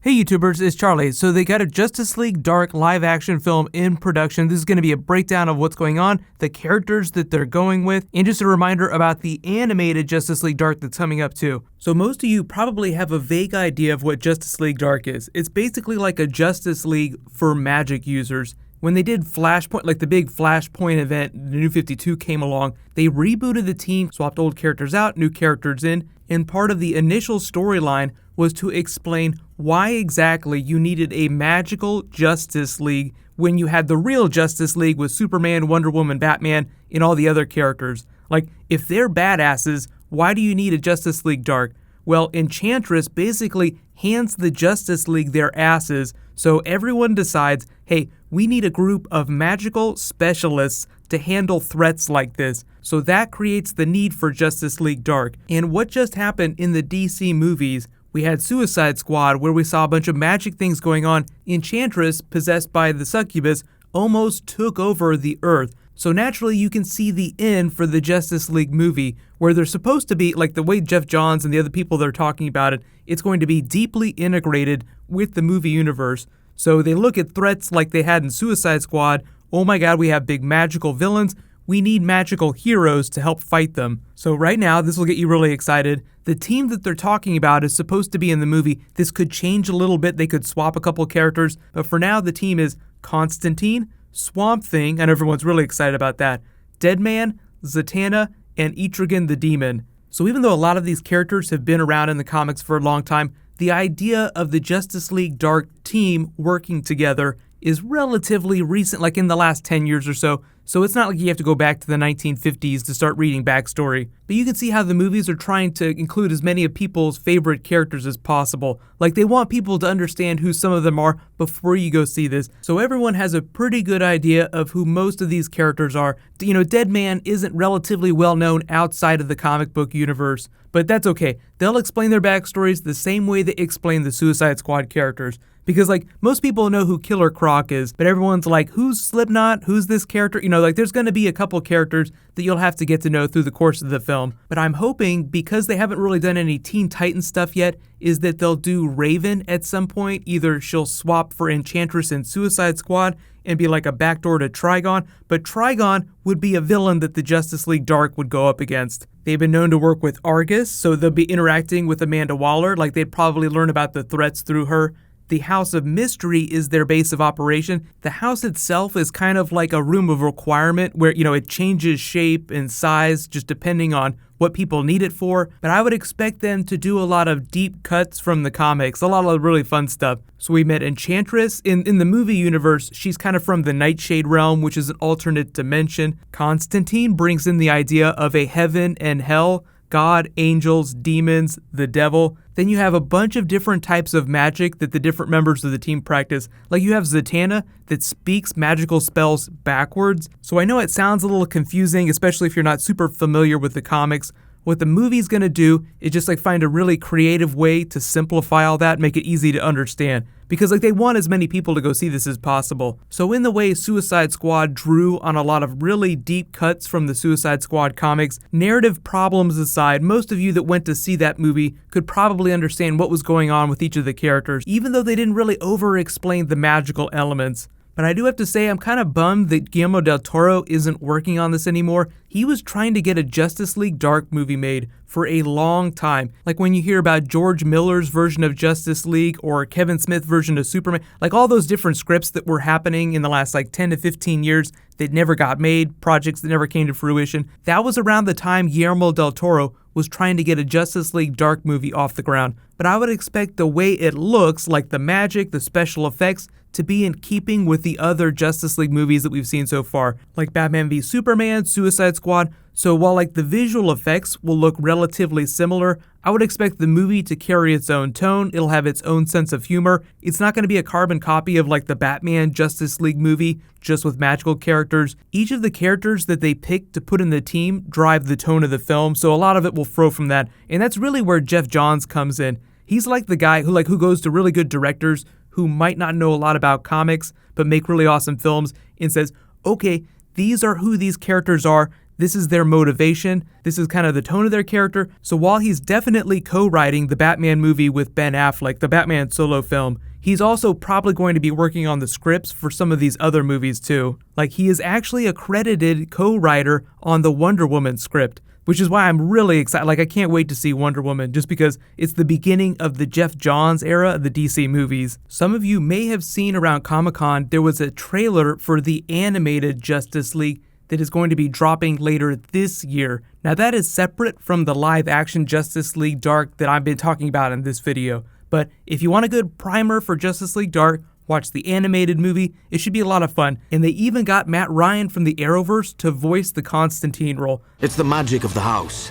Hey YouTubers, it's Charlie. So they got a Justice League Dark live action film in production. This is going to be a breakdown of what's going on, the characters that they're going with, and just a reminder about the animated Justice League Dark that's coming up too. So most of you probably have a vague idea of what Justice League Dark is. It's basically like a Justice League for Magic users. When they did Flashpoint, like the big Flashpoint event, the New 52 came along, they rebooted the team, swapped old characters out, new characters in, and part of the initial storyline was to explain why exactly you needed a magical Justice League when you had the real Justice League with Superman, Wonder Woman, Batman, and all the other characters. Like, if they're badasses, why do you need a Justice League Dark? Well, Enchantress basically hands the Justice League their asses, so everyone decides, hey, we need a group of magical specialists to handle threats like this. So that creates the need for Justice League Dark. And what just happened in the DC movies, we had Suicide Squad where we saw a bunch of magic things going on. Enchantress, possessed by the succubus, almost took over the Earth. So naturally you can see the end for the Justice League movie where they're supposed to be, like the way Geoff Johns and the other people that are talking about it, it's going to be deeply integrated with the movie universe. So they look at threats like they had in Suicide Squad. Oh my god, we have big magical villains. We need magical heroes to help fight them. So right now, this will get you really excited. The team that they're talking about is supposed to be in the movie. This could change a little bit. They could swap a couple characters. But for now, the team is Constantine, Swamp Thing, and everyone's really excited about that, Deadman, Zatanna, and Etrigan the Demon. So even though a lot of these characters have been around in the comics for a long time, the idea of the Justice League Dark team working together is relatively recent, like in the last 10 years or so. So it's not like you have to go back to the 1950s to start reading backstory. But you can see how the movies are trying to include as many of people's favorite characters as possible. Like they want people to understand who some of them are before you go see this. So everyone has a pretty good idea of who most of these characters are. You know, Deadman isn't relatively well known outside of the comic book universe. But that's okay. They'll explain their backstories the same way they explain the Suicide Squad characters. Because, like, most people know who Killer Croc is, but everyone's like, who's Slipknot? Who's this character? You know, like, there's going to be a couple characters that you'll have to get to know through the course of the film. But I'm hoping, because they haven't really done any Teen Titans stuff yet, is that they'll do Raven at some point. Either she'll swap for Enchantress in Suicide Squad and be like a backdoor to Trigon, but Trigon would be a villain that the Justice League Dark would go up against. They've been known to work with Argus, so they'll be interacting with Amanda Waller, like they'd probably learn about the threats through her. The House of Mystery is their base of operation. The house itself is kind of like a room of requirement where, you know, it changes shape and size just depending on what people need it for. But I would expect them to do a lot of deep cuts from the comics, a lot of really fun stuff. So we met Enchantress. In the movie universe, she's kind of from the Nightshade realm, which is an alternate dimension. Constantine brings in the idea of a heaven and hell, God, angels, demons, the devil. Then you have a bunch of different types of magic that the different members of the team practice. Like you have Zatanna that speaks magical spells backwards. So I know it sounds a little confusing, especially if you're not super familiar with the comics. What the movie's gonna do is just like find a really creative way to simplify all that, make it easy to understand. Because like they want as many people to go see this as possible. So in the way Suicide Squad drew on a lot of really deep cuts from the Suicide Squad comics, narrative problems aside, most of you that went to see that movie could probably understand what was going on with each of the characters, even though they didn't really over-explain the magical elements. But I do have to say I'm kind of bummed that Guillermo del Toro isn't working on this anymore. He was trying to get a Justice League Dark movie made for a long time. Like when you hear about George Miller's version of Justice League or Kevin Smith's version of Superman, like all those different scripts that were happening in the last like 10 to 15 years that never got made, projects that never came to fruition. That was around the time Guillermo del Toro was trying to get a Justice League Dark movie off the ground. But I would expect the way it looks, like the magic, the special effects, to be in keeping with the other Justice League movies that we've seen so far, like Batman v Superman, Suicide Squad. So while like the visual effects will look relatively similar, I would expect the movie to carry its own tone. It'll have its own sense of humor. It's not going to be a carbon copy of like the Batman Justice League movie, just with magical characters. Each of the characters that they pick to put in the team drive the tone of the film, so a lot of it will flow from that. And that's really where Geoff Johns comes in. He's like the guy who goes to really good directors who might not know a lot about comics, but make really awesome films and says, okay, these are who these characters are. This is their motivation. This is kind of the tone of their character. So while he's definitely co-writing the Batman movie with Ben Affleck, the Batman solo film, he's also probably going to be working on the scripts for some of these other movies too. Like, he is actually a credited co-writer on the Wonder Woman script, which is why I'm really excited. Like, I can't wait to see Wonder Woman, just because it's the beginning of the Geoff Johns era of the DC movies. Some of you may have seen around Comic-Con, there was a trailer for the animated Justice League that is going to be dropping later this year. Now, that is separate from the live-action Justice League Dark that I've been talking about in this video. But if you want a good primer for Justice League Dark, watch the animated movie. It should be a lot of fun. And they even got Matt Ryan from the Arrowverse to voice the Constantine role. It's the magic of the house.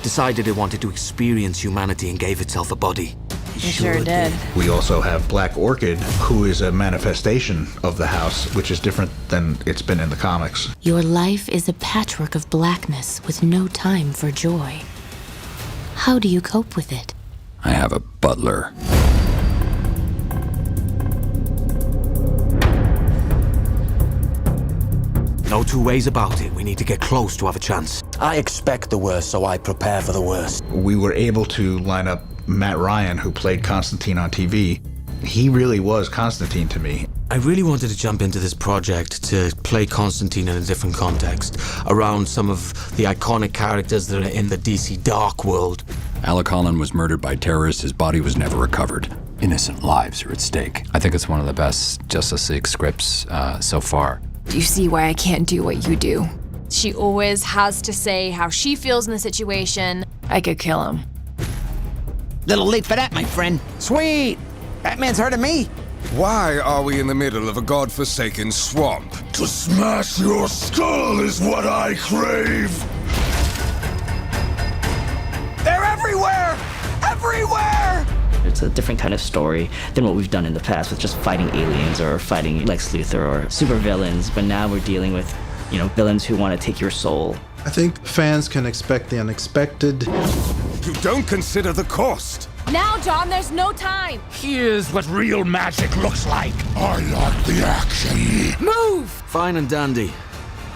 Decided it wanted to experience humanity and gave itself a body. It sure did. We also have Black Orchid, who is a manifestation of the house, which is different than it's been in the comics. Your life is a patchwork of blackness with no time for joy. How do you cope with it? I have a butler. No two ways about it. We need to get close to have a chance. I expect the worst, so I prepare for the worst. We were able to line up Matt Ryan, who played Constantine on TV. He really was Constantine to me. I really wanted to jump into this project to play Constantine in a different context, around some of the iconic characters that are in the DC Dark world. Alec Holland was murdered by terrorists. His body was never recovered. Innocent lives are at stake. I think it's one of the best Justice League scripts so far. Do you see why I can't do what you do? She always has to say how she feels in the situation. I could kill him. Little late for that, my friend. Sweet! Batman's heard of me. Why are we in the middle of a godforsaken swamp? To smash your skull is what I crave! They're everywhere! Everywhere! It's a different kind of story than what we've done in the past with just fighting aliens or fighting Lex Luthor or supervillains, but now we're dealing with, villains who want to take your soul. I think fans can expect the unexpected. You don't consider the cost. Now, John, there's no time. Here's what real magic looks like. I like the action. Move! Fine and dandy.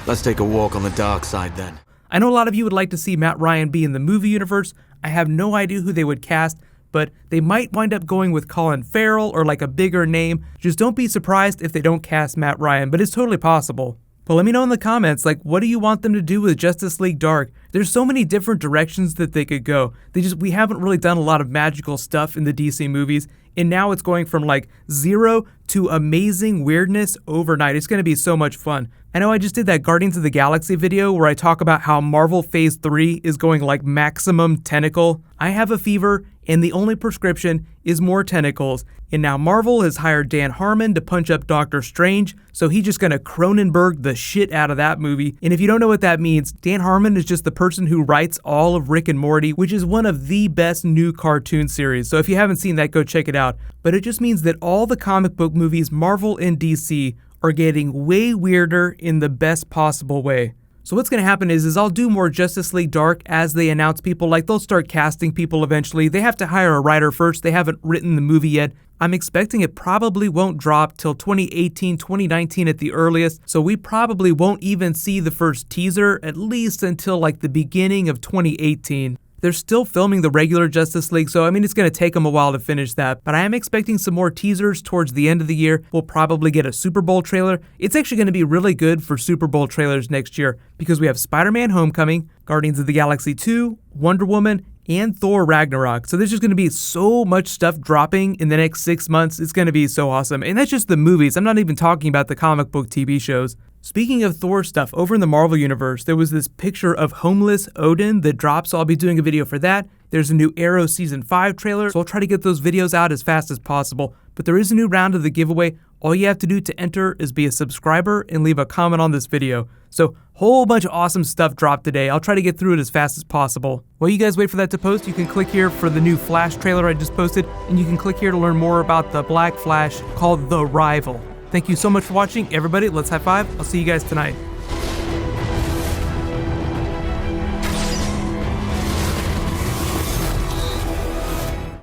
Let's take a walk on the dark side then. I know a lot of you would like to see Matt Ryan be in the movie universe. I have no idea who they would cast, but they might wind up going with Colin Farrell or like a bigger name. Just don't be surprised if they don't cast Matt Ryan, but it's totally possible. But let me know in the comments, like, what do you want them to do with Justice League Dark? There's so many different directions that they could go. We haven't really done a lot of magical stuff in the DC movies, and now it's going from like zero to amazing weirdness overnight. It's going to be so much fun. I know I just did that Guardians of the Galaxy video where I talk about how Marvel Phase 3 is going like maximum tentacle. I have a fever, and the only prescription is more tentacles. And now Marvel has hired Dan Harmon to punch up Doctor Strange, so he's just gonna Cronenberg the shit out of that movie. And if you don't know what that means, Dan Harmon is just the person who writes all of Rick and Morty, which is one of the best new cartoon series. So if you haven't seen that, go check it out. But it just means that all the comic book movies, Marvel and DC, are getting way weirder in the best possible way. So what's going to happen is I'll do more Justice League Dark as they announce people. Like, they'll start casting people eventually. They have to hire a writer first. They haven't written the movie yet. I'm expecting it probably won't drop till 2018, 2019 at the earliest. So we probably won't even see the first teaser, at least until like the beginning of 2018. They're still filming the regular Justice League, so I mean, it's going to take them a while to finish that. But I am expecting some more teasers towards the end of the year. We'll probably get a Super Bowl trailer. It's actually going to be really good for Super Bowl trailers next year because we have Spider-Man Homecoming, Guardians of the Galaxy 2, Wonder Woman, and Thor Ragnarok. So there's just going to be so much stuff dropping in the next 6 months. It's going to be so awesome. And that's just the movies. I'm not even talking about the comic book TV shows. Speaking of Thor stuff, over in the Marvel Universe, there was this picture of homeless Odin that dropped, so I'll be doing a video for that. There's a new Arrow Season 5 trailer, so I'll try to get those videos out as fast as possible. But there is a new round of the giveaway. All you have to do to enter is be a subscriber and leave a comment on this video. So, whole bunch of awesome stuff dropped today. I'll try to get through it as fast as possible. While you guys wait for that to post, you can click here for the new Flash trailer I just posted, and you can click here to learn more about the Black Flash called The Rival. Thank you so much for watching, everybody. Let's high five. I'll see you guys tonight.